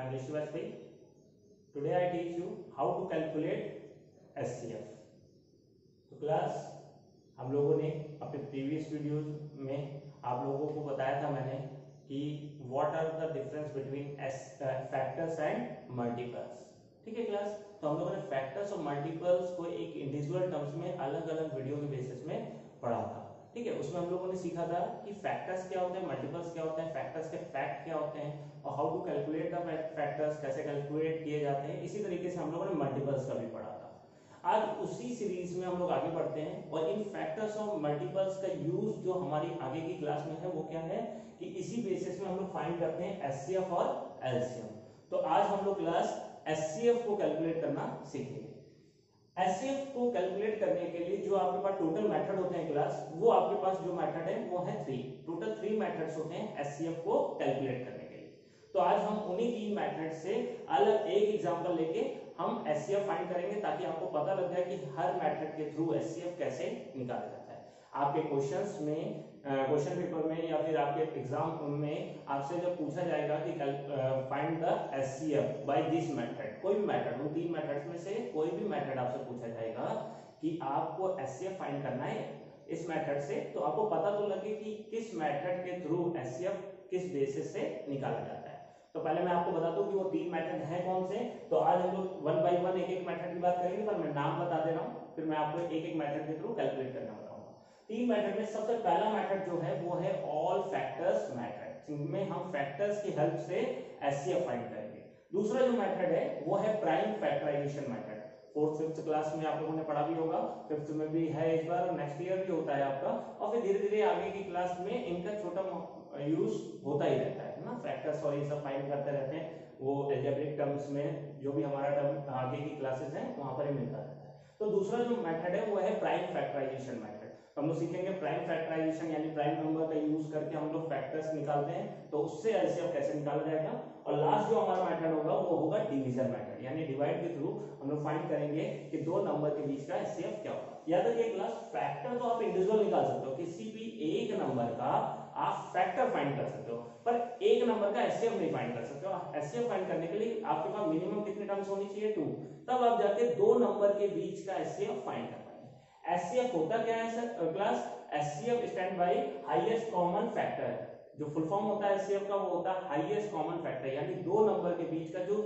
am Rishi Vajpayee. Today I teach you how to calculate SCF. तो class हम लोगों ने अपने प्रीवियस वीडियोस में आप लोगों को बताया था मैंने कि what are the difference between factors and multiples. ठीक है क्लास. तो हम लोगों ने फैक्टर्स और मल्टीपल्स को एक इंडिविजुअल टर्म्स में अलग अलग वीडियो के बेसिस में पढ़ा था. ठीक है. उसमें हम लोगों ने सीखा था कि फैक्टर्स क्या होते हैं, मल्टीपल्स क्या होते हैं, फैक्टर्स के फैक्ट क्या होते हैं और how to calculate the factors, कैसे कैलकुलेट किए जाते हैं. इसी तरीके से हम लोगों ने मल्टीपल्स का भी पढ़ा था. आज उसी सीरीज में हम लोग आगे बढ़ते हैं और इन फैक्टर्स और मल्टीपल्स का यूज जो हमारी आगे की क्लास में है वो क्या है कि इसी बेसिस में हम लोग फाइंड करते हैं एचसीएफ और एलसीएम. तो आज हम लोग क्लास एचसीएफ को कैलकुलेट करना सीखेंगे. एचसीएफ को कैलकुलेट करने के लिए जो आपके पास टोटल मेथड होते हैं क्लास, वो आपके पास जो मेथड है वो है 3. टोटल 3 मेथड्स होते हैं एचसीएफ को कैलकुलेट करने के लिए. तो आज हम उन्हीं 3 मेथड से अलग एक एग्जांपल लेके हम एचसीएफ फाइंड करेंगे ताकि आपको पता लग जाए कि हर मेथड के थ्रू एचसीएफ कैसे निकाला जाता है. आपके क्वेश्चंस में क्वेश्चन पेपर में या फिर आपके एग्जाम में आपसे जब पूछा जाएगा कि find the HCF by this method, कोई भी मेथड, उन 3 मेथड्स में से कोई भी मेथड आपसे पूछा जाएगा कि आपको एचसीएफ फाइंड करना है इस मेथड से, तो आपको पता तो लगे कि किस मेथड के थ्रू एचसीएफ किस बेसिस से निकाला जाता है. तो पहले मैं आपको बता दूं कि वो 3 मेथड हैं कौन से. तो आज हम लोग 1 बाय 1 एक एक मेथड की बात करेंगे, पर मैं नाम बता दे रहा हूं, फिर मैं आपको एक एक मेथड के थ्रू कैलकुलेट करना बताऊंगा. 3 मेथड में सबसे पहला मेथड जो है वो है ऑल फैक्टर्स मेथड, जिसमें हम फैक्टर्स की हेल्प से एचसीएफ फाइंड करेंगे. दूसरा जो मेथड है वो है prime factorisation method. 4th 5th class में आप लोगों ने पढ़ा भी होगा, 5th में भी है इस बार, नेक्स्ट ईयर भी होता है आपका, और फिर धीरे धीरे आगे की क्लास में इनका छोटा यूज होता ही रहता है ना. फैक्टर्स और ये सब फाइंड करते रहते हैं, वो अलजेब्रिक टर्म्स में जो भी हमारा टर्म आगे की क्लासेस हैं वहां पर ही मिलता रहता है. तो दूसरा जो मेथड है वो है प्राइम फैक्टराइजेशन मेथड. हम लोग सीखेंगे प्राइम फैक्टराइजेशन यानी प्राइम नंबर का यूज करके हम लोग फैक्टर्स निकालते हैं, तो उससे एलसीएम कैसे निकाला जाएगा. और लास्ट जो हमारा मेथड होगा वो होगा डिवीजन मेथड, यानी डिवाइड के थ्रू हम लोग फाइंड करेंगे कि दो नंबर के बीच का एचसीएफ क्या होगा. याद रखिए क्लास, फैक्टर तो आप इंडिविजुअल निकाल सकते हो, किसी भी एक नंबर का आप फैक्टर फाइंड कर सकते हो, पर एक नंबर का एचसीएफ नहीं फाइंड कर सकते हो. एचसीएफ फाइंड करने के लिए आपके पास मिनिमम कितने टर्म्स होनी चाहिए, 2, तब आप जाके दो नंबर के बीच का एचसीएफ फाइंड कर पाएंगे. एचसीएफ होता क्या है sir class? HCF stand by highest common factor. जो फुल फॉर्म होता है एचसीएफ का वो होता है हाईएस्ट कॉमन फैक्टर, यानी दो नंबर के बीच का जो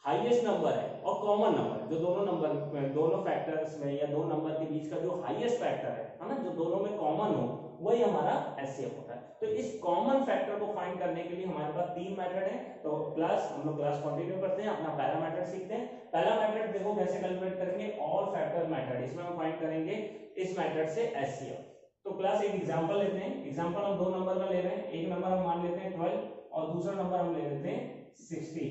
हाईएस्ट नंबर है और कॉमन नंबर, जो दोनों फैक्टर्स में या दो नंबर के बीच का जो हाईएस्ट फैक्टर है ना, जो दोनों में कॉमन हो, वही हमारा एचसीएफ होता है. तो इस कॉमन फैक्टर को फाइंड करने के लिए हमारे पास 3 मेथड है. तो क्लास हम लोग क्लास कंटिन्यू करते हैं, अपना पहला मेथड सीखते हैं. पहला मेथड देखो कैसे कैलकुलेट करेंगे, ऑल फैक्टर मेथड. इसमें हम फाइंड करेंगे इस मेथड से एचसीएफ. तो क्लास एक एग्जांपल लेते हैं. एग्जांपल हम दो नंबर का ले रहे हैं. एक नंबर हम मान लेते हैं 12 और दूसरा नंबर हम ले लेते हैं 16.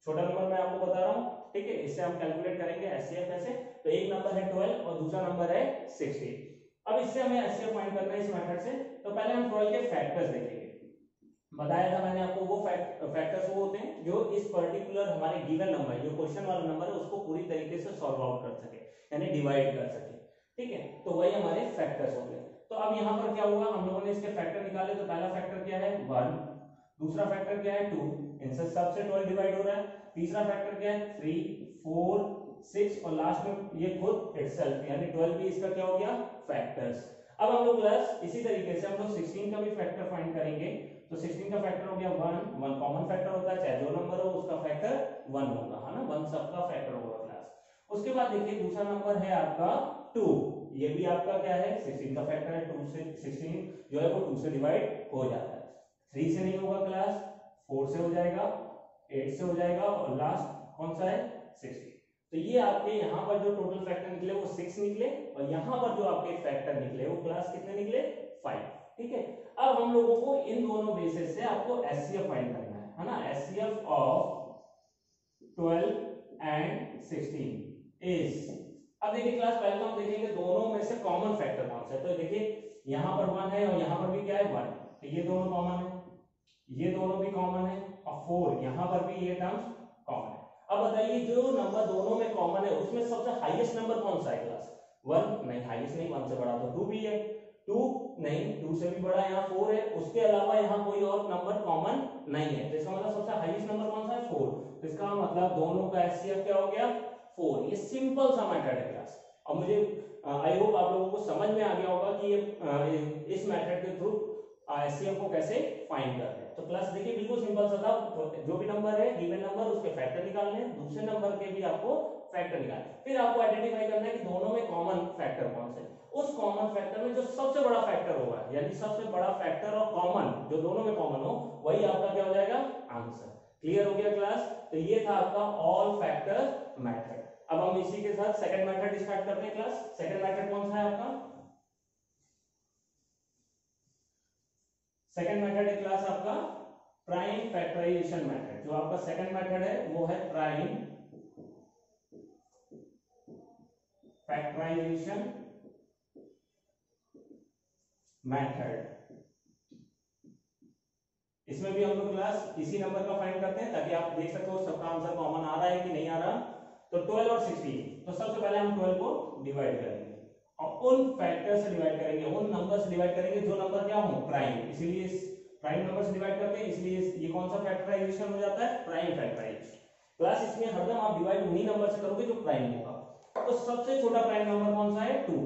छोटा नंबर मैं आपको बता रहा हूं, ठीक है. इससे हम कैलकुलेट करेंगे एचसीएफ कैसे. तो एक नंबर है 12 और दूसरा नंबर है 16. अब इससे हमें एचसीएफ फाइंड करना है इस मेथड से. तो पहले हम 12 के फैक्टर्स देखेंगे. बताया था मैंने आपको, वो फैक्टर्स वो होते हैं जो इस पर्टिकुलर हमारे गिवन नंबर, जो क्वेश्चन वाला नंबर है, उसको पूरी तरीके से सॉल्व आउट कर सके, यानी डिवाइड कर सके. ठीक है. तो वही हमारे फैक्टर्स हो गए. तो अब यहाँ पर क्या हुआ, हम लोगों ने इसके फैक्टर निकाले. तो पहला फैक्टर क्या है 1, दूसरा फैक्टर क्या है 2, इनसे सबसे 12 डिवाइड हो रहा है. तीसरा फैक्टर क्या है 3, 4, 6 और लास्ट में ये खुद इटसेल्फ, यानी 12 भी इसका क्या हो गया फैक्टर्स. अब हम लोग क्लास इसी तरीके से हम लोग 16 का भी फैक्टर फाइंड करेंगे. तो 16 का फैक्टर हो गया 1 कॉमन फैक्टर होता है, चाहे जो नंबर हो उसका फैक्टर 1 होगा, है ना. 1 सबका फैक्टर होगा क्लास. उसके बाद देखिए दूसरा नंबर है आपका 2. ये भी आपका क्या है 16 का फैक्टर है. 2 से 16 जो है वो 2 से डिवाइड हो जाता है. 3 से नहीं होगा क्लास, 4 से हो जाएगा, 8 से हो जाएगा और लास्ट कौन सा है 16. तो ये आपके यहाँ पर जो टोटल फैक्टर निकले वो 6 निकले और यहाँ पर जो आपके फैक्टर निकले वो क्लास कितने निकले 5. ठीक है. अब हम लोगों को इन दोनों बेसिस से आपको एचसीएफ फाइंड करना है ना. एचसीएफ ऑफ 12 एंड 16 इज, अब देखिए क्लास पहले तो हम देखेंगे दोनों में से कॉमन फैक्टर कौन सा है. तो देखिए यहाँ पर 1 है और यहाँ पर भी क्या है 1, तो ये दोनों कॉमन है, ये दोनों भी कॉमन है और 4 यहाँ पर भी ये टर्म्स कॉमन है. अब बताइए जो नंबर दोनों में कॉमन है उसमें सबसे हाईएस्ट नंबर कौन सा है क्लास 1? नहीं, हाईएस्ट नहीं, 1 से बड़ा तो 2 भी है. 2 नहीं, नहीं, 2 से भी बड़ा यहाँ 4 है, उसके अलावा यहाँ कोई और नंबर कॉमन नहीं है, तो इसका मतलब सबसे हाईएस्ट नंबर कौन सा है 4, तो इसका मतलब दोनों का एचसीएफ क्या हो गया 4। ये सिंपल सा मेथड है क्लास। अब मुझे आई होप आप लोगों को समझ में आ गया होगा कि ये इस मेथड के थ्रू एचसीएफ को कैसे फाइंड करते हैं। तो क्लास देखिए बिल्कुल सिंपल सा था, जो भी नंबर है गिवन नंबर उसके फैक्टर निकालने हैं, दूसरे नंबर के भी आपको फैक्टर निकालने, फिर आपको आइडेंटिफाई करना है कि दोनों में कॉमन फैक्टर कौन से, उस कॉमन फैक्टर में जो सबसे बड़ा फैक्टर होगा, यानी सबसे बड़ा फैक्टर और कॉमन जो दोनों में कॉमन हो वही आपका क्या हो जाएगा आंसर। क्लियर हो गया क्लास? तो ये था आपका ऑल फैक्टर मेथड। अब हम इसी के साथ सेकंड मेथड स्टार्ट करते हैं क्लास। सेकंड मेथड कौन सा है आपका? सेकंड मेथड है क्लास आपका प्राइम फैक्टराइजेशन मेथड। जो आपका सेकंड मेथड है वो है प्राइम फैक्टराइजेशन मेथड। इसमें भी हम लोग क्लास इसी नंबर का फाइंड करते हैं ताकि आप देख सको सबका आंसर कॉमन आ रहा है कि नहीं आ रहा। तो 12 और 16, तो सबसे पहले हम 12 को डिवाइड करेंगे और उन फैक्टर से डिवाइड करेंगे, उन नंबर से डिवाइड करेंगे जो नंबर क्या हो प्राइम, इसीलिए प्राइम नंबर से डिवाइड करते हैं, इसलिए ये कौन सा फैक्टराइजेशन हो जाता है प्राइम फैक्टराइजेशन। क्लास इसमें हरदम आप डिवाइड उन्हीं नंबर से करोगे जो प्राइम होगा। तो सबसे छोटा प्राइम नंबर कौन सा है 2,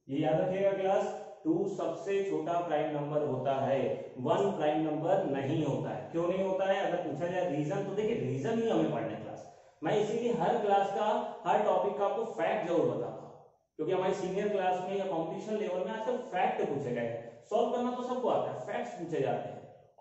ये याद रखिएगा क्लास, 2 सबसे छोटा प्राइम नंबर होता है, 1 प्राइम नंबर नहीं होता है। क्यों नहीं होता है अगर पूछा जाए रीजन, तो देखिए रीजन ही हमें पढ़ना है क्लास। मैं इसीलिए हर क्लास का हर टॉपिक का आपको फैक्ट जरूर बताता हूं, क्योंकि हमारी सीनियर क्लास में या कंपटीशन लेवल में आजकल फैक्ट पूछे गए हैं। सॉल्व करना तो सबको आता है, फैक्ट्स पूछे जाते हैं।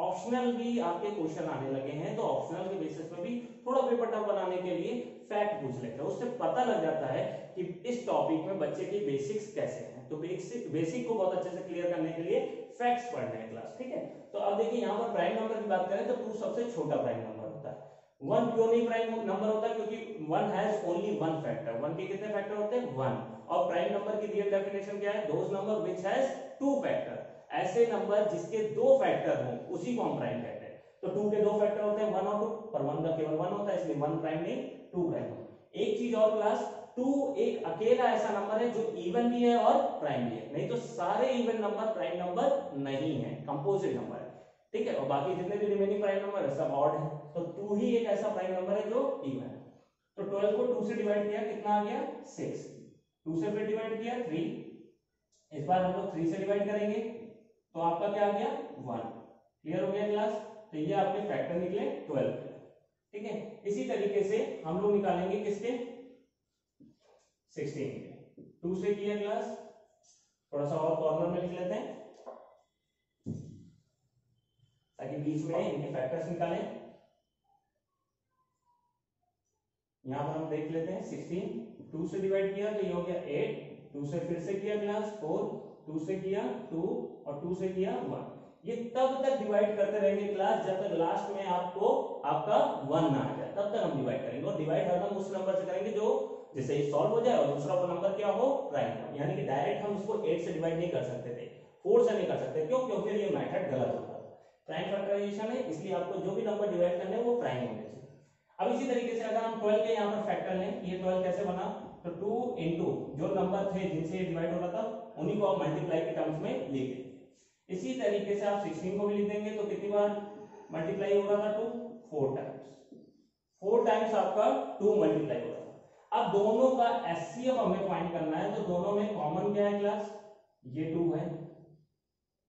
ऑप्शनल भी आपके क्वेश्चन आने लगे हैं, तो ऑप्शनल के बेसिस पे भी थोड़ा पेपर टफ बनाने के लिए फैक्ट पूछ लेते हैं, उससे पता लग जाता है कि इस टॉपिक में बच्चे की बेसिक्स कैसे हैं। तो बेसिक को बहुत अच्छे से क्लियर करने के लिए फैक्ट्स पढ़ने हैं क्लास, ठीक है। तो अब देखिए यहाँ पर प्राइम नंबर की बात करें तो 2 सबसे छोटा प्राइम नंबर होता है। 1 क्यों नहीं प्राइम नंबर होता? क्योंकि 1 हैज ओनली 1 फैक्टर। 1 के कितने फैक्टर होते हैं 1, और प्राइम नंबर की रियल डेफिनेशन क्या है? Those number which has 2 factor. ऐसे नंबर जिसके 2 फैक्टर हों उसी को हम प्राइम कहते हैं। तो 2 के 2 फैक्टर होते हैं 1 और 2, पर 1 का केवल 1 होता है, इसलिए 1 प्राइम नहीं 2 प्राइम होता है। एक चीज और क्लास, 2 एक अकेला ऐसा नंबर है जो इवन भी है और प्राइम भी है, नहीं तो सारे इवन नंबर प्राइम नंबर नहीं है, कंपोजिट नंबर है, ठीक है। और बाकी जितने भी रिमेनिंग प्राइम नंबर है सब ऑड है। तो 2 ही एक ऐसा प्राइम नंबर है जो इवन है। तो 12 को 2 से डिवाइड किया, कितना आ गया 6, 2 से फिर डिवाइड किया 3, इस बार हम लोग 3 से डिवाइड करेंगे तो आपका क्या आ गया 1। क्लियर हो गया क्लास? तो ये आपके फैक्टर निकले 12, ठीक है। इसी तरीके से हम लोग निकालेंगे किसके 16 के। 2 से किया क्लास, थोड़ा सा और कॉर्नर में लिख लेते हैं ताकि बीच में इनके फैक्टर्स निकालें। यहां पर हम देख लेते हैं 16, 2 से डिवाइड किया तो ये हो गया 8, 2 से फिर से किया क्लास 4, 2 से किया 2 और 2 से किया 1। ये तब तक डिवाइड करते रहेंगे क्लास जब तक लास्ट में आपको आपका 1 ना आ जाए, तब तक हम डिवाइड करेंगे। और डिवाइड हरदम उस नंबर से करेंगे जो जिससे ये सॉल्व हो जाए और दूसरा वो नंबर क्या हो प्राइम हो। यानी कि डायरेक्ट हम इसको 8 से डिवाइड नहीं कर सकते थे, 4 से नहीं कर सकते, क्यों? क्योंकि ये मेथड गलत होता है। प्राइम फैक्टराइजेशन है, इसलिए आपको जो भी नंबर डिवाइड करने हैं वो प्राइम होने चाहिए। अब इसी तरीके से अगर हम 12 के यहाँ पर फैक्टर लें, ये 12 कैसे बना? तो 2 इंटू जो नंबर थे जिनसे ये डिवाइड हो रहा था उन्हीं को आप मल्टीप्लाई के टर्म्स में लिख देंगे। इसी तरीके से आप 16 को भी लिख देंगे, तो कितनी बार मल्टीप्लाई हो रहा था 2? 4 टाइम्स। 4 टाइम्स आपका 2 मल्टीप्लाई हो रहा था। अब दोनों का एचसीएफ हमें फाइंड करना है, तो दोनों में कॉमन क्या है क्लास? ये 2 है,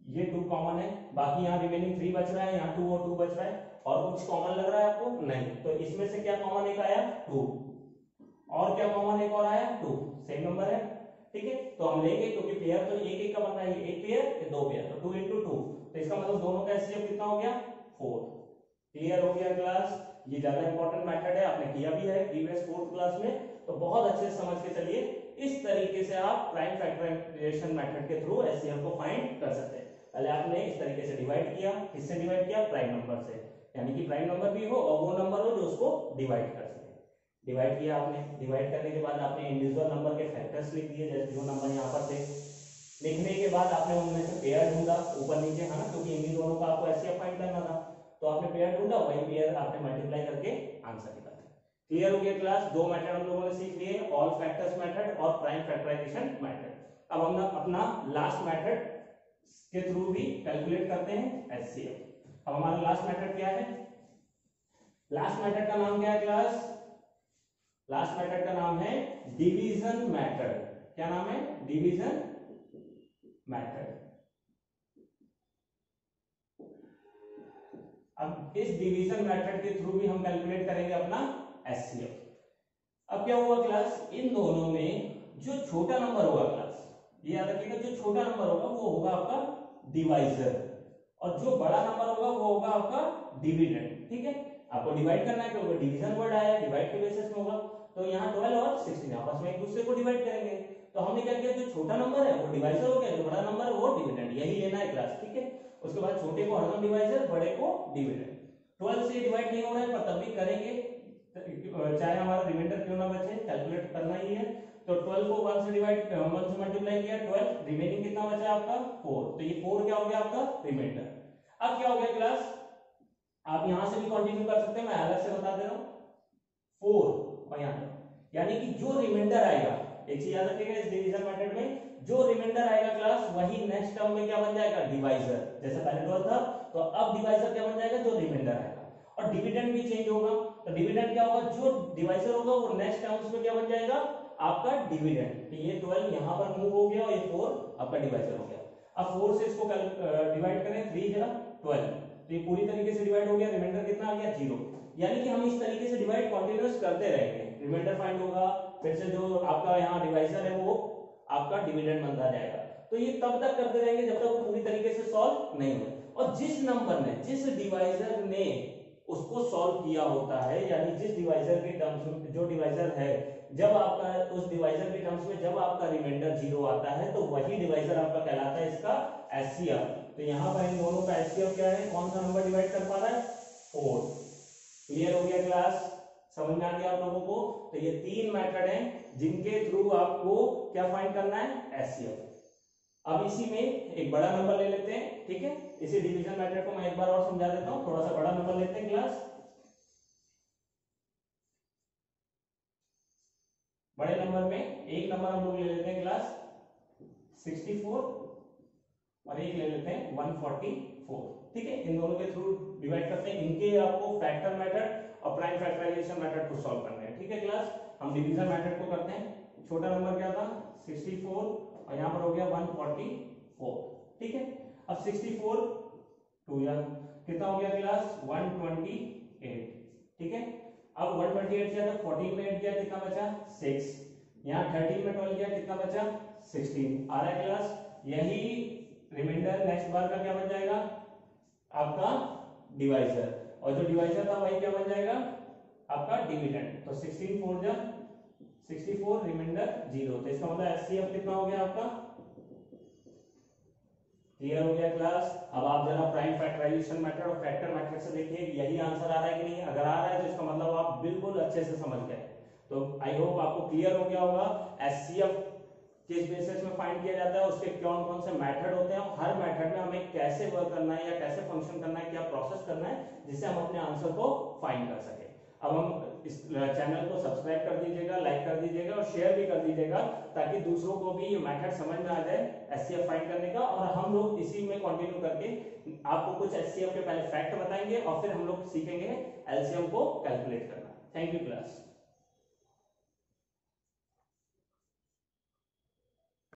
ये 2 कॉमन है, बाकी यहाँ रिमेनिंग 3 बच रहा है, यहाँ 2 और 2 बच रहा है। और कुछ कॉमन लग रहा है आपको? नहीं। तो इसमें से क्या कॉमन एक आया 2, और क्या कॉमन एक और आया 2, सेम नंबर है, ठीक है। तो हम लेंगे क्योंकि पेयर तो एक एक का बन रहा है, एक पेयर ये 2 पेयर, तो 2 इंटू 2, तो इसका मतलब दोनों का एचसीएफ कितना हो गया 4। क्लियर हो गया क्लास? ये ज्यादा इंपॉर्टेंट मेथड है, आपने किया भी है प्रीवियस 4th क्लास में, तो बहुत अच्छे से समझ के चलिए। इस तरीके से आप प्राइम फैक्टराइजेशन मेथड के थ्रू एचसीएफ को फाइंड कर सकते हैं। पहले आपने इस तरीके से डिवाइड किया, किससे डिवाइड किया? प्राइम नंबर से, यानी कि प्राइम नंबर भी हो और वो नंबर हो जो उसको डिवाइड कर सके। डिवाइड किया आपने, डिवाइड करने के बाद आपने इंडिविजुअल नंबर के फैक्टर्स लिख दिए, जैसे जो नंबर यहाँ पर थे। लिखने के बाद आपने उनमें से पेयर ढूंढा ऊपर नीचे, है ना, क्योंकि इन्हीं दोनों का आपको एचसीएफ फाइंड करना था। तो आपने पेयर ढूंढा, वही पेयर आपने मल्टीप्लाई करके आंसर निकाला। क्लियर हो गया क्लास? 2 मेथड हम लोगों ने सीख लिए, ऑल फैक्टर्स मेथड और प्राइम फैक्टराइजेशन मेथड। अब हम अपना लास्ट मेथड के थ्रू भी कैलकुलेट करते हैं एचसीएफ। अब हमारा लास्ट मेथड क्या है? लास्ट मेथड का नाम क्या है क्लास? लास्ट मेथड का नाम है डिवीजन मेथड। क्या नाम है? Division method. अब इस डिवीजन मेथड के थ्रू भी हम कैलकुलेट करेंगे अपना एचसीएफ। अब क्या हुआ क्लास, इन दोनों में जो छोटा नंबर होगा क्लास, ये याद रखिएगा, जो छोटा नंबर होगा वो होगा आपका डिवाइजर और जो बड़ा नंबर होगा वो होगा आपका डिविडेंड। ठीक है, आपको डिवाइड करना है क्योंकि डिवीजन वर्ड आया, डिवाइड के बेसिस में होगा। तो यहाँ 12 और 16 आपस में एक दूसरे को डिवाइड करेंगे। तो हमने क्या किया, जो छोटा नंबर है वो डिवाइजर हो गया, जो बड़ा नंबर है वो डिविडेंड, यही लेना है क्लास। ठीक है, उसके बाद छोटे को हरदम डिवाइजर, बड़े को डिविडेंड। 12 से डिवाइड नहीं हो रहा है पर तब भी करेंगे, चाहे हमारा रिमाइंडर क्यों ना बचे, कैलकुलेट करना ही है। तो 12 को 1 से डिवाइड 1 से मल्टीप्लाई किया 12, रिमेनिंग कितना बचा आपका 4। तो ये 4 क्या हो गया आपका रिमाइंडर। अब क्या हो गया क्लास, आप यहां से भी कंटिन्यू कर सकते हैं, मैं अलग से बता दे रहा हूं। 4 और यहां, यानी कि जो रिमाइंडर आएगा, एक चीज याद रखिएगा इस डिवीजन मेथड में, जो रिमाइंडर आएगा क्लास वही नेक्स्ट टर्म में क्या बन जाएगा, डिवाइजर। जैसे पहले 12 था तो अब डिवाइजर क्या बन जाएगा, जो रिमाइंडर आएगा। और डिविडेंड भी चेंज होगा, तो डिविडेंड क्या होगा, जो डिवाइजर होगा वो नेक्स्ट टर्म्स में क्या बन जाएगा आपका डिविडेंड। तो ये 12 यहां पर मूव हो गया और ये 4 आपका डिवाइजर हो गया। अब 4 से इसको डिवाइड करें, 3 या 12, तो ये पूरी तरीके से डिवाइड हो गया, रिमाइंडर कितना आ गया 0। यानी कि हम इस तरीके से डिवाइड कंटीन्यूअस करते रहेंगे, रिमाइंडर फाइंड होगा, फिर से जो आपका यहाँ डिवाइजर है वो आपका डिविडेंड बनता जाएगा। तो ये तब तक करते रहेंगे जब तक वो पूरी तरीके से सॉल्व नहीं हो। और जिस नंबर ने, जिस डिवाइजर ने उसको सॉल्व किया होता है, यानी जिस डिवाइजर के टर्म्स में, जो डिवाइजर है, जब आपका उस डिवाइजर के टर्म्स में जब आपका रिमाइंडर 0 आता है तो वही डिवाइजर आपका कहलाता है इसका एचसीएफ। तो यहाँ पर इन दोनों का एचसीएफ क्या है, कौन सा नंबर डिवाइड कर पा रहा है, 4। क्लियर हो गया क्लास, समझ में आ गया आप लोगों को? तो ये 3 मेथड हैं जिनके थ्रू आपको क्या फाइंड करना है, एचसीएफ। अब इसी में एक बड़ा नंबर ले लेते हैं। ठीक है, इसी डिवीजन मेथड को मैं एक बार और समझा देता हूं, थोड़ा सा बड़ा नंबर लेते हैं क्लास। बड़े नंबर में एक नंबर हम लोग ले लेते हैं क्लास 64 और एक ले लेते हैं 144। ठीक है, इन दोनों के थ्रू डिवाइड करते हैं, इनके आपको फैक्टर मेथड और प्राइम फैक्टराइजेशन मेथड को सॉल्व करना है। ठीक है क्लास, हम डिवीजन मेथड को करते हैं। छोटा नंबर क्या था 64 और यहाँ पर हो गया 144। ठीक है, अब 64 2 या कितना हो गया क्लास 128। ठीक है, अब 128 किया था, 14 में ऐड किया कितना बचा 6, यहाँ 13 में 12 किया कितना बचा 16 आ रहा है क्लास। यही रिमाइंडर नेक्स्ट बार का क्या बन जाएगा आपका डिवाइजर, और जो डिवाइजर था वही क्या बन जाएगा आपका डिविडेंड। तो 16 4 जा 64, रिमाइंडर 0। तो इसका मतलब एचसीएफ कितना हो गया आपका, क्लियर हो गया क्लास। अब आप जरा प्राइम फैक्टराइजेशन मेथड और फैक्टर मेथड से देखिए यही आंसर आ रहा है कि नहीं। अगर आ रहा है तो इसका मतलब आप बिल्कुल अच्छे से समझ गए। तो आई होप आपको क्लियर हो गया होगा एचसीएफ किस बेसिस में फाइंड किया जाता है, उसके कौन कौन से मेथड होते हैं, और हर मेथड में हमें कैसे वर्क करना है या कैसे फंक्शन करना है, क्या प्रोसेस करना है जिससे हम अपने आंसर को फाइंड कर सके। अब हम इस चैनल को सब्सक्राइब कर दीजिएगा, लाइक कर दीजिएगा और शेयर भी कर दीजिएगा ताकि दूसरों को भी ये मेथड समझ में आ जाए एचसीएफ फाइंड करने का। और हम लोग इसी में कंटिन्यू करके आपको कुछ एचसीएफ के पहले फैक्ट बताएंगे और फिर हम लोग सीखेंगे एलसीएम को कैलकुलेट करना। Thank you class.